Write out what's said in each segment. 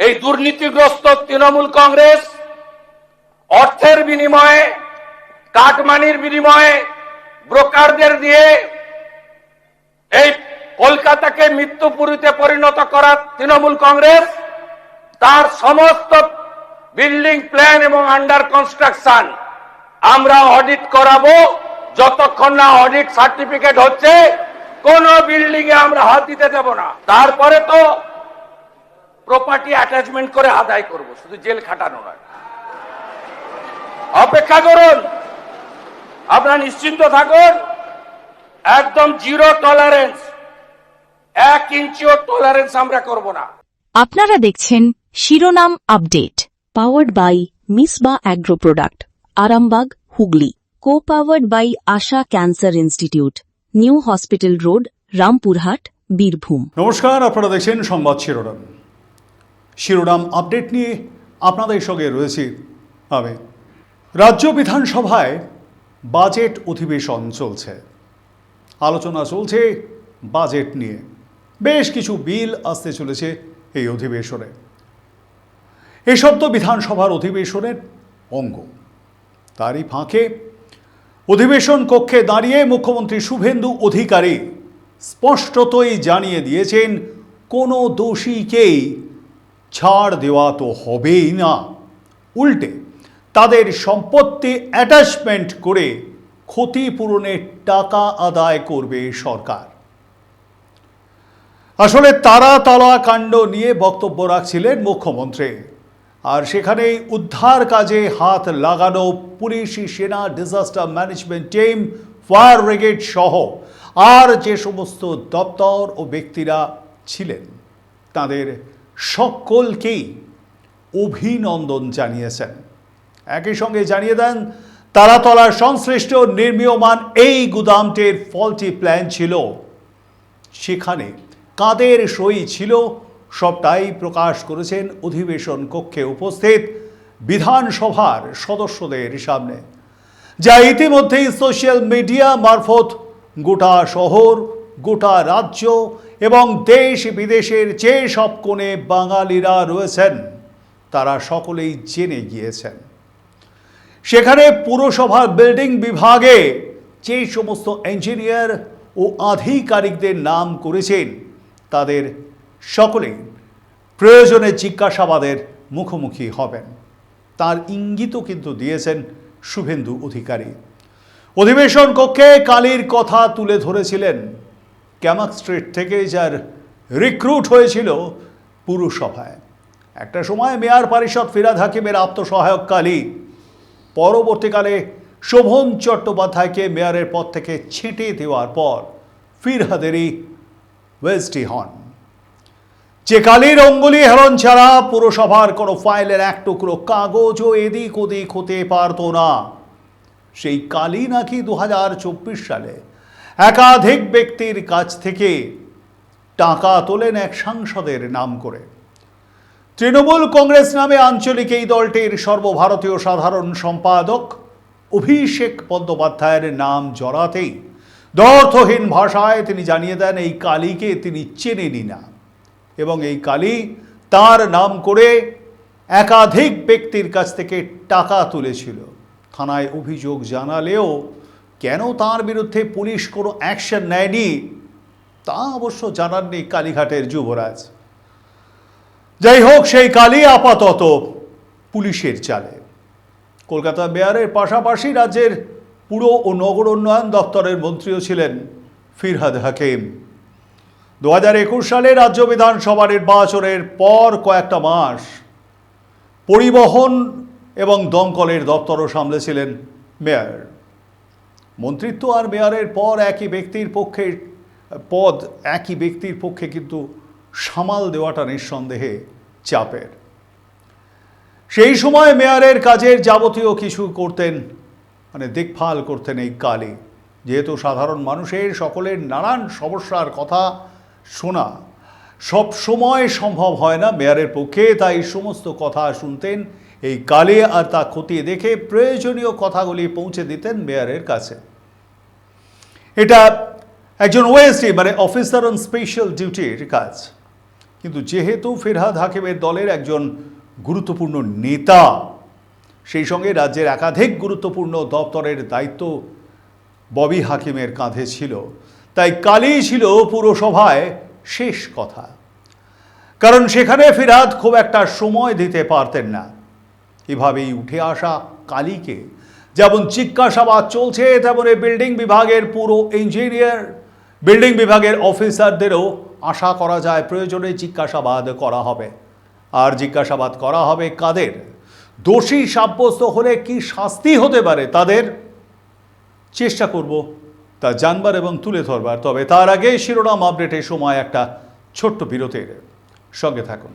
এই দুর্নীতিগ্রস্ত তৃণমূল কংগ্রেস অর্থের বিনিময়ে, কাটমানির বিনিময়ে, ব্রোকারদের দিয়ে এই কলকাতাকে মৃত্যুপুরীতে পরিণত করা তৃণমূল কংগ্রেস তার সমস্ত বিল্ডিং প্ল্যান এবং আন্ডার কনস্ট্রাকশন আমরা অডিট করাবো। যতক্ষণ না অডিট সার্টিফিকেট হচ্ছে কোন বিল্ডিং এ আমরা হাত দিতে দেব না। তারপরে তো প্রপার্টি অ্যাটাচমেন্ট করে আদায় করব, শুধু জেল খাটানো নয়। অপেক্ষা করুন, আপনারা নিশ্চিন্ত থাকুন, একদম জিরো টলারেন্স, 1 ইঞ্চিও টলারেন্স আমরা করব না। আপনারা দেখছেন শিরোনাম update, powered by Misba agro product, Arambagh, Hooghly. Co powered by Asha cancer institute, new hospital road, Rampurhat, Birbhum. নমস্কার, আপনারা দেখছেন সংবাদ শিরোনাম। শিরোনাম আপডেট নিয়ে আপনাদের সঙ্গে রয়েছি আমি। রাজ্য বিধানসভায় বাজেট অধিবেশন চলছে, আলোচনা চলছে বাজেট নিয়ে। বেশ কিছু বিল আসতে চলেছে এই অধিবেশনে। এসব তো বিধানসভার অধিবেশনের অঙ্গ। তারই ফাঁকে অধিবেশন কক্ষে দাঁড়িয়ে মুখ্যমন্ত্রী শুভেন্দু অধিকারী স্পষ্টতই জানিয়ে দিয়েছেন, কোনো দোষীকেই ছাড় দেওয়া তো হবেই না, উল্টে তাদের সম্পত্তি অ্যাটাচমেন্ট করে ক্ষতিপূরণের টাকা আদায় করবে সরকার। আসলে তালা কাণ্ড নিয়ে বক্তব্য রাখছিলেন মুখ্যমন্ত্রী, আর সেখানেই উদ্ধার কাজে হাত লাগানো পুলিশ, সেনা, disaster management team, fire brigade সহ আর যে সমস্ত দপ্তর ও ব্যক্তিরা ছিলেন তাদের সকলকেই অভিনন্দন জানিয়েছেন। একই সঙ্গে জানিয়ে দেন, তালাতলার সংশ্লিষ্ট নির্মীয়মান এই গুদামটির ফল্টি প্ল্যান ছিল, সেখানে কাদের সই ছিল সবটাই প্রকাশ করেছেন অধিবেশন কক্ষে উপস্থিত বিধানসভার সদস্যদের সামনে, যা ইতিমধ্যেই সোশ্যাল মিডিয়া মারফত গোটা শহর, গোটা রাজ্য এবং দেশ বিদেশের যে সব কোণে বাঙালিরা রয়েছেন তারা সকলেই জেনে গিয়েছেন। সেখানে পুরসভার বিল্ডিং বিভাগে যে সমস্ত ইঞ্জিনিয়ার ও আধিকারিকদের নাম করেছেন তাদের সকলেই প্রয়োজনে জিজ্ঞাসাবাদের মুখোমুখি হবেন, তার ইঙ্গিতও কিন্তু দিয়েছেন শুভেন্দু অধিকারী। অধিবেশন কক্ষে কালির কথা তুলে ধরেছিলেন ক্যামাক স্ট্রিট থেকে, যার রিক্রুট হয়েছিল পুরসভায়। একটা সময় মেয়র পরিষদ ফিরহাদ হাকিমের আত্মসহায়ক কালী, পরবর্তীকালে শোভন চট্টোপাধ্যায়কে মেয়রের পদ থেকে ছেঁটে দেওয়ার পর ফিরহাদেরই ওয়েস্টি হন। যে কালির অঙ্গুলি হেলন ছাড়া পুরসভার কোনো ফাইলের এক টুকরো কাগজও এদিক ওদিক হতে পারত না, সেই কালি নাকি 2024 সালে একাধিক ব্যক্তির কাছ থেকে টাকা তোলেন এক সাংসদের নাম করে। তৃণমূল কংগ্রেস নামে আঞ্চলিক এই দলটির সর্বভারতীয় সাধারণ সম্পাদক অভিষেক বন্দ্যোপাধ্যায়ের নাম জড়াতেই দ্ব্যর্থহীন ভাষায় তিনি জানিয়ে দেন, এই কালীকে তিনি চেনেনই না এবং এই কালী তার নাম করে একাধিক ব্যক্তির কাছ থেকে টাকা তুলেছিল। থানায় অভিযোগ জানালেও কেন তার বিরুদ্ধে পুলিশ কোনো অ্যাকশন নেয়নি তা অবশ্য জানাননি কালীঘাটের যুবরাজ। যাই হোক, সেই কালী আপাতত পুলিশের চালে। কলকাতা মেয়রের পাশাপাশি রাজ্যের পুর ও নগর উন্নয়ন দপ্তরের মন্ত্রীও ছিলেন ফিরহাদ হাকিম। 2021 সালে রাজ্য বিধানসভা নির্বাচনের পর কয়েকটা মাস পরিবহন এবং দমকলের দপ্তরও সামলেছিলেন মেয়র। মন্ত্রিত্ব আর মেয়রের পর একই ব্যক্তির পক্ষে কিন্তু সামাল দেওয়াটা নিঃসন্দেহে চাপের। সেই সময় মেয়রের কাজের যাবতীয় কিছু করতেন, দেখভাল করতেন এই কালী। যেহেতু সাধারণ মানুষের সকলের নানান সমস্যার কথা শোনা সব সময় সম্ভব হয় না মেয়রের পক্ষে, তাই সমস্ত কথা শুনতেন এই কালী আর তা খতিয়ে দেখে প্রয়োজনীয় কথাগুলি পৌঁছে দিতেন মেয়রের কাছে। এটা একজন ওএসডি অফিসার অন স্পেশাল ডিউটির কাজ। কিন্তু যেহেতু ফিরহাদ হাকিমের দলের একজন গুরুত্বপূর্ণ নেতা, সেই সঙ্গে রাজ্যের একাধিক গুরুত্বপূর্ণ দপ্তরের দায়িত্ব ববি হাকিমের কাঁধে ছিল, তাই কালই ছিল পুরসভায় শেষ কথা। কারণ সেখানে ফিরহাদ খুব একটা সময় দিতে পারতেন না। এভাবেই উঠে আসা কালীকে যেমন জিজ্ঞাসাবাদ চলছে, তেমনি বিল্ডিং বিভাগের পুরো ইঞ্জিনিয়ার, বিল্ডিং বিভাগের অফিসারদেরও আশা করা যায় প্রয়োজনে জিজ্ঞাসাবাদ করা হবে। আর জিজ্ঞাসাবাদ করা হবে কাদের? দোষী সাব্যস্ত হলে কি শাস্তি হতে পারে তাদের, চেষ্টা করব তা জানবার এবং তুলে ধরবার। তবে তার আগে শিরোনাম আপডেটের সময় একটা ছোট্ট বিরতির সঙ্গে থাকুন।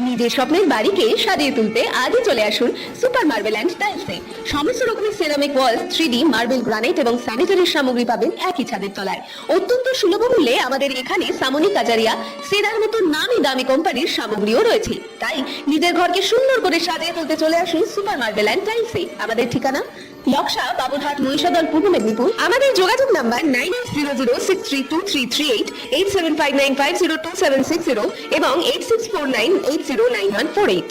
নিজের স্বপ্নের বাড়িকে সাজিয়ে তুলতে আজই চলে আসুন সুপার মার্বেল অ্যান্ড টাইলসে। সমস্ত রকমের ceramic Waals, 3D marble, granite এবং স্যানিটারির সামগ্রী পাবেন একই ছাদের তলায়। অত্যন্ত সুলভ মূল্যে আমাদের এখানে সামনি, কাজারিয়া, সেরার মতো নামি দামি কোম্পানির সামগ্রীও রয়েছে। তাই নিজের ঘরকে সুন্দর করে সাজিয়ে তুলতে চলে আসুন সুপার মার্বেল অ্যান্ড টাইলসে। আমাদের ঠিকানা লক্ষ্যা, বাবুরহাট, মহিষাদল, পূর্ব মেদিনীপুর। আমাদের যোগাযোগ নাম্বার 9800632338, 8759502760 এবং 8649809148।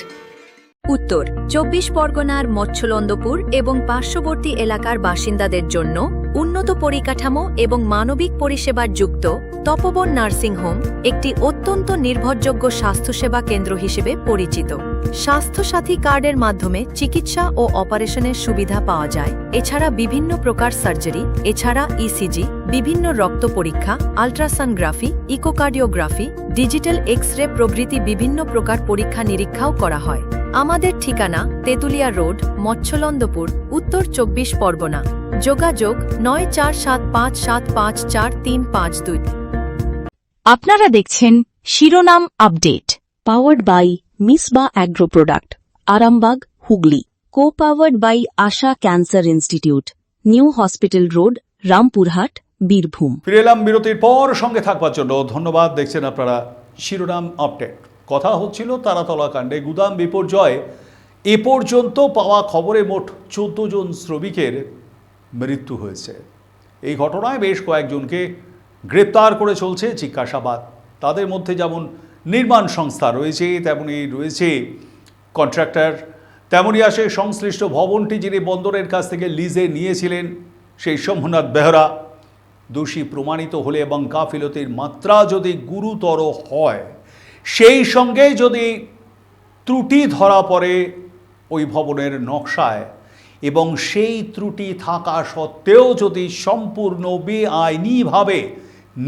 উত্তর 24 পরগনার মৎস্যলন্দপুর এবং পার্শ্ববর্তী এলাকার বাসিন্দাদের জন্য উন্নত পরিকাঠামো এবং মানবিক পরিষেবার যুক্ত তপবন নার্সিং হোম একটি অত্যন্ত নির্ভরযোগ্য স্বাস্থ্যসেবা কেন্দ্র হিসেবে পরিচিত। স্বাস্থ্যসাথী কার্ডের মাধ্যমে চিকিৎসা ও অপারেশনের সুবিধা পাওয়া যায়। এছাড়া বিভিন্ন প্রকার সার্জারি, এছাড়া ইসিজি, বিভিন্ন রক্ত পরীক্ষা, আল্ট্রাসোনোগ্রাফি, ইকোকার্ডিওগ্রাফি, ডিজিটাল এক্স-রে প্রভৃতি বিভিন্ন প্রকার পরীক্ষা নিরীক্ষাও করা হয়। আমাদের ঠিকানা তেঁতুলিয়া রোড, মৎস্যলন্দপুর, উত্তর 24 পরগনা। যোগাযোগ 9475754352। আপনারা দেখছেন শিরোনাম update, powered by Misba agro product, Arambagh, Hooghly. Co powered by Asha cancer institute, new hospital road, Rampurhat, Birbhum. ফিরে এলাম বিরতির পর। সঙ্গে থাকবার জন্য ধন্যবাদ। দেখছেন আপনারা শিরোনাম আপডেট। কথা হচ্ছিল তারাতলা কাণ্ডে গুদাম বিপর্যয়। এ পর্যন্ত পাওয়া খবরে মোট 14 জন শ্রমিকের মৃত্যু হয়েছে। এই ঘটনায় বেশ কয়েকজনকে গ্রেপ্তার করে চলছে জিজ্ঞাসাবাদ। তাদের মধ্যে যেমন নির্মাণ সংস্থা রয়েছে, তেমনি রয়েছে কন্ট্রাক্টর, তেমনি আসে সংশ্লিষ্ট ভবনটি যিনি বন্দরের কাছ থেকে লিজে নিয়েছিলেন সেই শম্ভুনাথ বেহরা। দোষী প্রমাণিত হলে এবং গাফিলতির মাত্রা যদি গুরুতর হয়, সেই সঙ্গে যদি ত্রুটি ধরা পড়ে ওই ভবনের নকশায় এবং সেই ত্রুটি থাকা সত্ত্বেও যদি সম্পূর্ণ বেআইনিভাবে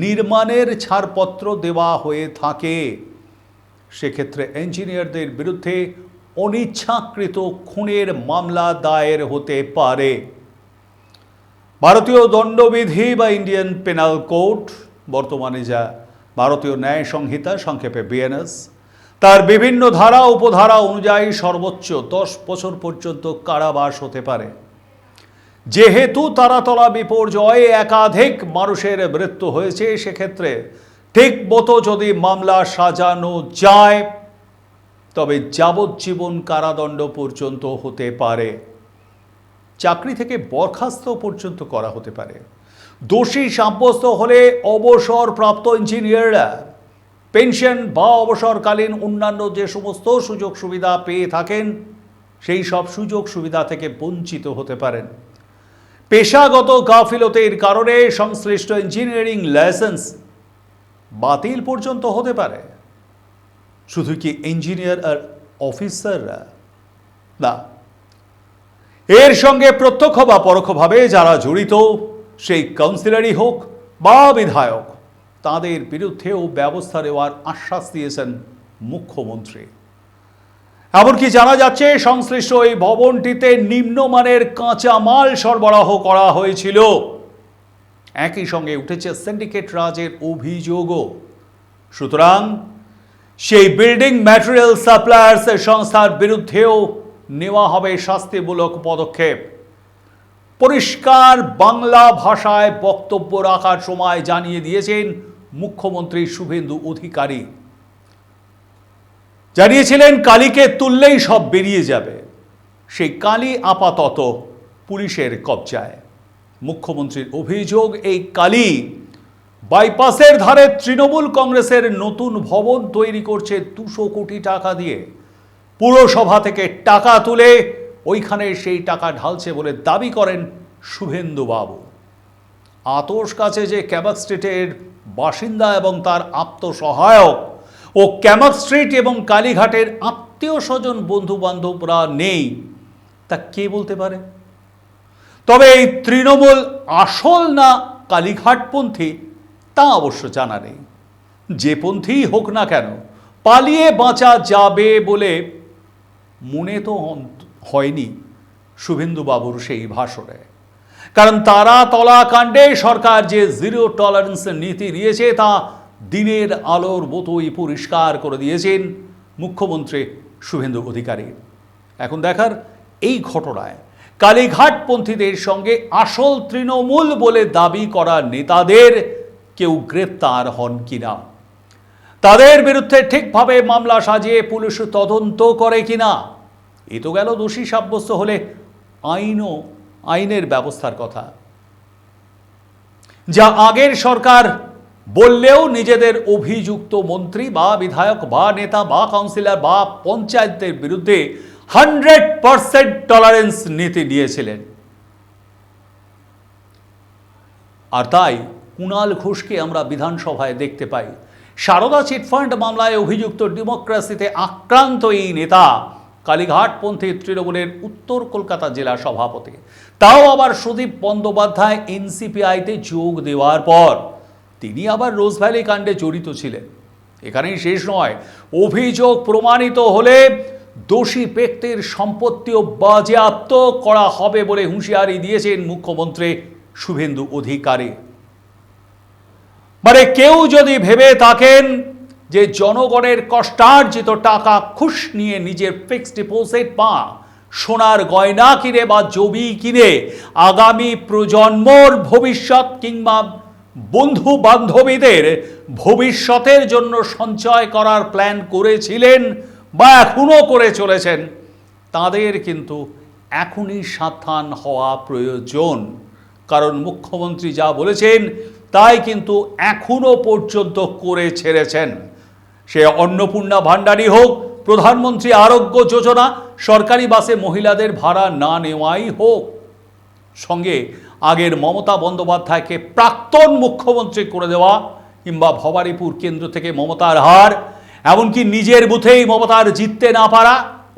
নির্মাণের ছাড়পত্র দেওয়া হয়ে থাকে, সেক্ষেত্রে ইঞ্জিনিয়ারদের বিরুদ্ধে অনিচ্ছাকৃত খুনের মামলা দায়ের হতে পারে। ভারতীয় দণ্ডবিধি বা ইন্ডিয়ান পেনাল কোড, বর্তমানে যা ভারতীয় ন্যায় সংহিতা, সংক্ষেপে বিএনএস, তার বিভিন্ন ধারা উপধারা অনুযায়ী সর্বোচ্চ 10 বছর পর্যন্ত কারাবাস হতে পারে। যেহেতু তারাতলা বিপর্যয়ে একাধিক মানুষের মৃত্যু হয়েছে, সেক্ষেত্রে ঠিক মতো যদি মামলা সাজানো যায় তবে যাবজ্জীবন কারাদণ্ড পর্যন্ত হতে পারে। চাকরি থেকে বরখাস্ত পর্যন্ত করা হতে পারে। দোষী সাব্যস্ত হলে অবসরপ্রাপ্ত ইঞ্জিনিয়াররা পেনশন বা অবসরকালীন অন্যান্য যে সমস্ত সুযোগ সুবিধা পেয়ে থাকেন, সেই সব সুযোগ সুবিধা থেকে বঞ্চিত হতে পারেন। পেশাগত গাফিলতির কারণে সংশ্লিষ্ট ইঞ্জিনিয়ারিং লাইসেন্স বাতিল পর্যন্ত হতে পারে। শুধু কি ইঞ্জিনিয়ার আর অফিসাররা না, এর সঙ্গে প্রত্যক্ষ বা পরোক্ষভাবে যারা জড়িত, সেই কাউন্সিলরই হোক বা বিধায়ক, তাদের বিরুদ্ধেও ব্যবস্থা নেওয়ার আশ্বাস দিয়েছেন মুখ্যমন্ত্রী। এমনকি জানা যাচ্ছে সংশ্লিষ্ট এই ভবনটিতে নিম্নমানের কাঁচামাল সরবরাহ করা হয়েছিল। একই সঙ্গে উঠেছে সিন্ডিকেট রাজের অভিযোগও। সুতরাং সেই বিল্ডিং ম্যাটেরিয়াল সাপ্লায়ার্স সংস্থার বিরুদ্ধেও নেওয়া হবে শাস্তিমূলক পদক্ষেপ। পরিষ্কার বাংলা ভাষায় বক্তব্য রাখার সময় জানিয়ে দিয়েছেন মুখ্যমন্ত্রী শুভেন্দু অধিকারী। জানিয়েছিলেন কালীকে তুললেই সব বেরিয়ে যাবে। সেই কালী আপাতত পুলিশের কবজায়। মুখ্যমন্ত্রীর অভিযোগ, এই কালী বাইপাসের ধারে তৃণমূল কংগ্রেসের নতুন ভবন তৈরি করছে 200 কোটি টাকা দিয়ে। পুরসভা থেকে টাকা তুলে ওইখানে সেই টাকা ঢালছে বলে দাবি করেন শুভেন্দু বাবু। আতশ কাছে যে ক্যামাক স্ট্রিটের বাসিন্দা এবং তার আত্মসহায়ক ও ক্যামাক স্ট্রিট এবং কালীঘাটের আত্মীয় স্বজন বন্ধু বান্ধবরা নেই, তা কে বলতে পারে? তবে এই তৃণমূল আসল না কালীঘাটপন্থী তা অবশ্য জানা নেই। যে পন্থীই হোক না কেন, পালিয়ে বাঁচা যাবে বলে মনে তো হয়নি শুভেন্দু বাবুর সেই ভাষণে। কারণ তারা তলা কাণ্ডে সরকার যে জিরো টলারেন্স নীতি নিয়েছে তা দিনের আলোর মতোই পরিষ্কার করে দিয়েছেন মুখ্যমন্ত্রী শুভেন্দু অধিকারী। এখন দেখার এই ঘটনায় কালীঘাটপন্থীদের সঙ্গে আসল তৃণমূল বলে দাবি করা নেতাদের কেউ গ্রেপ্তার হন কিনা, তাদের বিরুদ্ধে ঠিকভাবে মামলা সাজিয়ে পুলিশ তদন্ত করে কিনা। এ তো গেল দোষী সাব্যস্ত হলে আইনের ব্যবস্থার কথা, যা আগের সরকার বললেও নিজেদের অভিযুক্ত মন্ত্রী বা বিধায়ক বা নেতা বা কাউন্সিলর বা পঞ্চায়েতের বিরুদ্ধে 100% টলারেন্স নীতি নিয়েছিলেন। আর তাই কুণাল ঘোষকে আমরা বিধানসভায় দেখতে পাই। সারদা চিটফান্ড মামলায় অভিযুক্ত ডেমোক্রেসিতে আক্রান্ত এই নেতা কালীঘাটপন্থী তৃণমূলের উত্তর কলকাতা জেলা সভাপতি, তাও আবার সুদীপ বন্দ্যোপাধ্যায় এনসিপিআইতে যোগ দেওয়ার পর তিনি আবার রোজভ্যালি কাণ্ডে জড়িত ছিলেন। এখানেই শেষ নয়, অভিযোগ প্রমাণিত হলে দোষী ব্যক্তির সম্পত্তিও বাজেয়াপ্ত করা হবে বলে হুঁশিয়ারি দিয়েছেন মুখ্যমন্ত্রী শুভেন্দু অধিকারী। মানে কেউ যদি ভেবে থাকেন যে জনগণের কষ্টার্জিত টাকা ঘুষ নিয়ে নিজের ফিক্সড ডিপোজিট বা সোনার গয়না কিনে বা জমি কিনে আগামী প্রজন্মর ভবিষ্যৎ কিংবা বন্ধু বান্ধবীদের ভবিষ্যতের জন্য সঞ্চয় করার প্ল্যান করেছিলেন বা এখনো করে চলেছেন, তাদের কিন্তু এখনই সাবধান হওয়া প্রয়োজন। কারণ মুখ্যমন্ত্রী যা বলেছেন তাই কিন্তু এখনো পর্যন্ত করে ছেড়েছেন। সে অন্নপূর্ণা ভাণ্ডারী হোক, প্রধানমন্ত্রী আরোগ্য যোজনা, সরকারি বাসে মহিলাদের ভাড়া না নেওয়াই হোক, সঙ্গে আগের মমতা বন্দ্যোপাধ্যায়কে প্রাক্তন মুখ্যমন্ত্রী করে দেওয়া কিংবা ভবানীপুর কেন্দ্র থেকে মমতার হার, এমনকি নিজের বুথেই মমতার জিততে না পারা,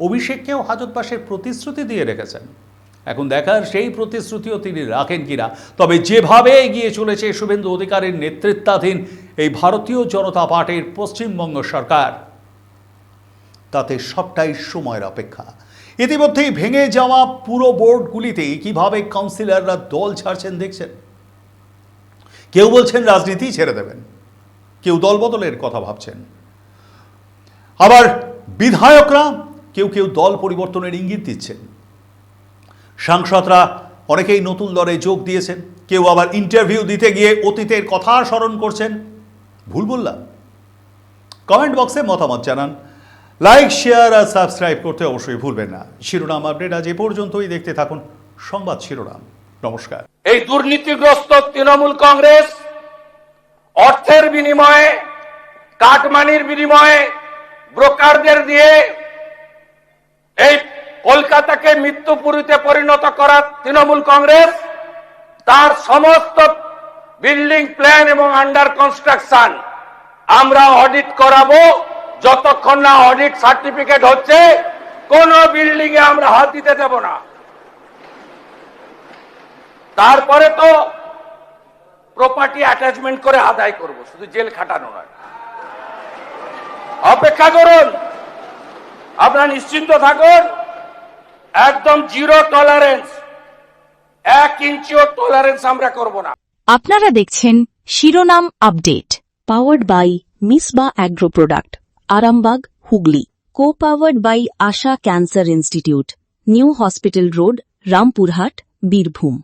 অভিষেককেও হাজতবাসের প্রতিশ্রুতি দিয়ে রেখেছেন। এখন দেখার সেই প্রতিশ্রুতিও তিনি রাখেন কিনা। তবে যেভাবে এগিয়ে চলেছে শুভেন্দু অধিকারীর নেতৃত্বাধীন এই ভারতীয় জনতা পার্টির পশ্চিমবঙ্গ সরকার, তাতে সবটাই সময়ের অপেক্ষা। ইতিমধ্যেই ভেঙে যাওয়া পুরো বোর্ডগুলিতে কিভাবে কাউন্সিলররা দল ছাড়ছেন দেখছেন। কেউ বলছেন রাজনীতি ছেড়ে দেবেন, কেউ দলবদলের কথা ভাবছেন, আবার বিধায়করা কেউ কেউ দল পরিবর্তনের ইঙ্গিত দিচ্ছেন। সাংসদরা অনেকেই নতুন দলে যোগ দিয়েছেন, কেউ আবার ইন্টারভিউ দিতে গিয়ে অতীতের কথা স্মরণ করছেন। ভুল বললাম? কমেন্ট বক্সে মতামত জানান। লাইক, শেয়ার আর সাবস্ক্রাইব করতে অবশ্যই ভুলবেন না। শিরোনাম আপডেট আজ এ পর্যন্তই। দেখতে থাকুন সংবাদ শিরোনাম। নমস্কার। এই দুর্নীতিগ্রস্ত তৃণমূল কংগ্রেস অর্থের বিনিময়ে, কাটমানির বিনিময়ে, ব্রোকারদের দিয়ে এই কলকাতাকে মৃত্যুপুরীতে পরিণত করা তৃণমূল কংগ্রেস তার সমস্ত বিল্ডিং প্ল্যান এবং আন্ডার কনস্ট্রাকশন আমরা অডিট করাবো। যতক্ষণ না অডিট সার্টিফিকেট হচ্ছে কোন বিল্ডিং এ আমরা হাত দিতে দেব না। তারপরে তো প্রপার্টি অ্যাটাচমেন্ট করে আদায় করব, শুধু জেল খাটানো নয়। অপেক্ষা করুন, আপনারা নিশ্চিন্ত থাকুন, একদম জিরো টলারেন্স, 1 ইঞ্চিও টলারেন্স আমরা করব না। আপনারা দেখছেন শিরোনাম update, powered by Misba agro product, Arambagh, Hooghly. Co powered by Asha cancer institute, new hospital road, Rampurhat, Birbhum.